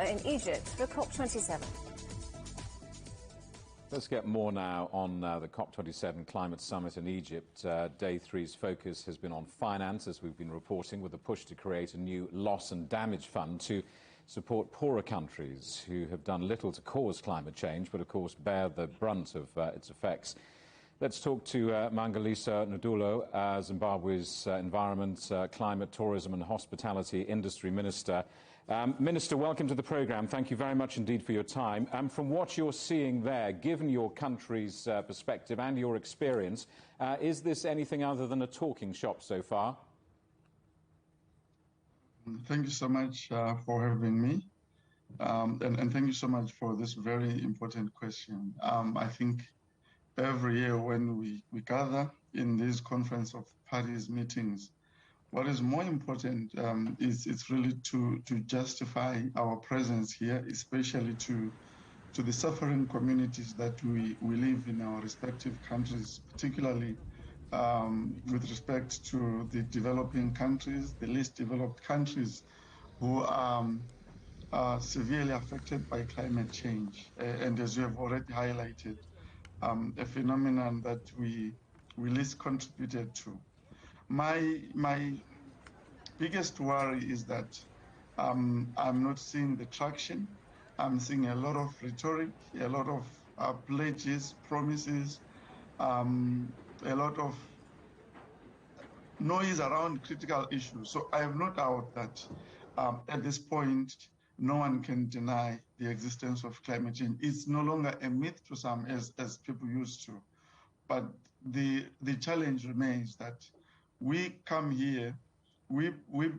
in Egypt for COP27. Let's get more now on the COP27 Climate Summit in Egypt. Day three's focus has been on finance, as we've been reporting, with a push to create a new loss and damage fund to support poorer countries who have done little to cause climate change, but of course bear the brunt of its effects. Let's talk to Mangaliso Ndhlovu, Zimbabwe's Environment, Climate, Tourism and Hospitality Industry Minister. Minister, welcome to the programme. Thank you very much indeed for your time. From what you're seeing there, given your country's perspective and your experience, is this anything other than a talking shop so far? Thank you so much for having me. And thank you so much for this very important question. I think every year when we gather in these conference of parties meetings, what is more important is it's really to justify our presence here, especially to the suffering communities that we live in our respective countries, particularly with respect to the developing countries, the least developed countries who are severely affected by climate change. And as you have already highlighted, a phenomenon that we least contributed to. My biggest worry is that I'm not seeing the traction. I'm seeing a lot of rhetoric, a lot of pledges, promises, a lot of noise around critical issues. So I have no doubt that at this point, no one can deny the existence of climate change. It's no longer a myth to some as people used to. But the challenge remains that we come here, we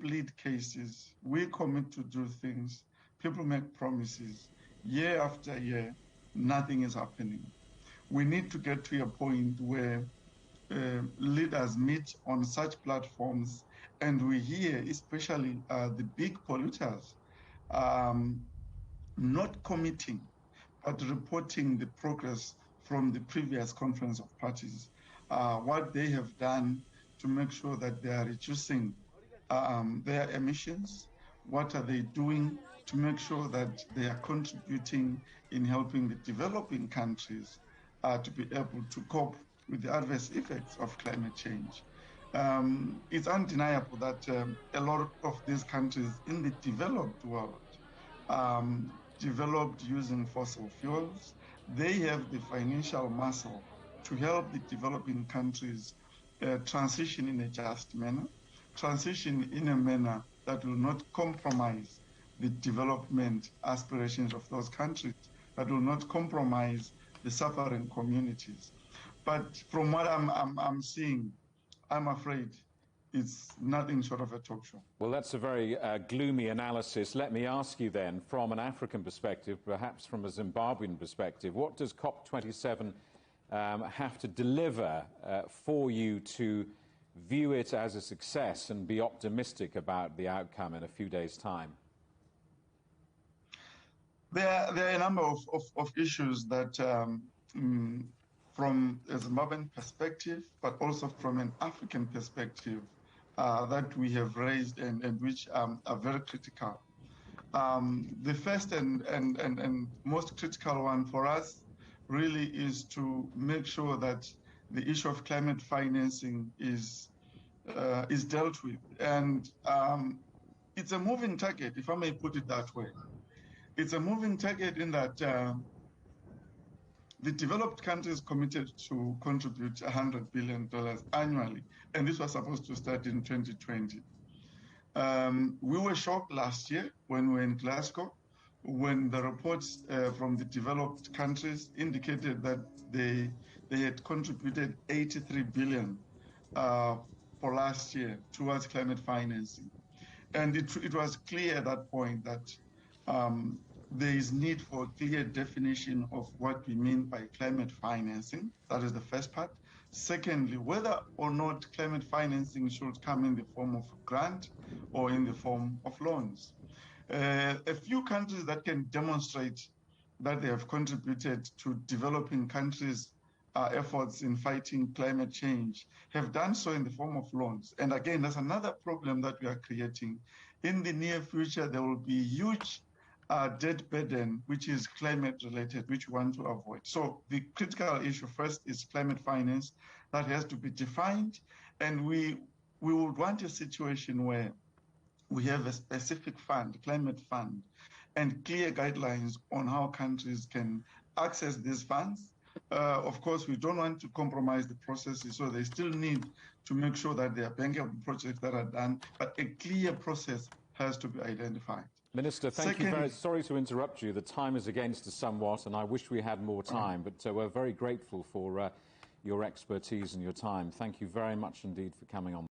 plead cases, we commit to do things, people make promises. Year after year, nothing is happening. We need to get to a point where leaders meet on such platforms and we hear, especially the big polluters, not committing, but reporting the progress from the previous conference of parties, what they have done to make sure that they are reducing their emissions, what are they doing to make sure that they are contributing in helping the developing countries to be able to cope with the adverse effects of climate change. It's undeniable that a lot of these countries in the developed world developed using fossil fuels. They have the financial muscle to help the developing countries transition in a just manner, transition in a manner that will not compromise the development aspirations of those countries, that will not compromise the suffering communities. But from what I'm seeing, I'm afraid it's nothing short of a talk show. Well, that's a very gloomy analysis. Let me ask you then, from an African perspective, perhaps from a Zimbabwean perspective, what does COP27 have to deliver for you to view it as a success and be optimistic about the outcome in a few days' time? There are a number of issues that, from a Zimbabwean perspective, but also from an African perspective, that we have raised and which are very critical. The first and most critical one for us really is to make sure that the issue of climate financing is dealt with. And it's a moving target, if I may put it that way. It's a moving target in that the developed countries committed to contribute $100 billion annually, and this was supposed to start in 2020. We were shocked last year when we were in Glasgow, when the reports from the developed countries indicated that they had contributed $83 billion for last year towards climate financing. And it was clear at that point that there is need for a clear definition of what we mean by climate financing. That is the first part. Secondly, whether or not climate financing should come in the form of a grant or in the form of loans. A few countries that can demonstrate that they have contributed to developing countries' efforts in fighting climate change have done so in the form of loans. And again, that's another problem that we are creating. In the near future, there will be huge debt burden, which is climate related, which we want to avoid. So the critical issue first is climate finance that has to be defined. And we would want a situation where we have a specific fund, climate fund, and clear guidelines on how countries can access these funds. Of course, we don't want to compromise the processes, so they still need to make sure that there are bankable projects that are done, but a clear process has to be identified. Minister, thank you very sorry to interrupt you. The time is against us somewhat, and I wish we had more time, but we're very grateful for your expertise and your time. Thank you very much indeed for coming on.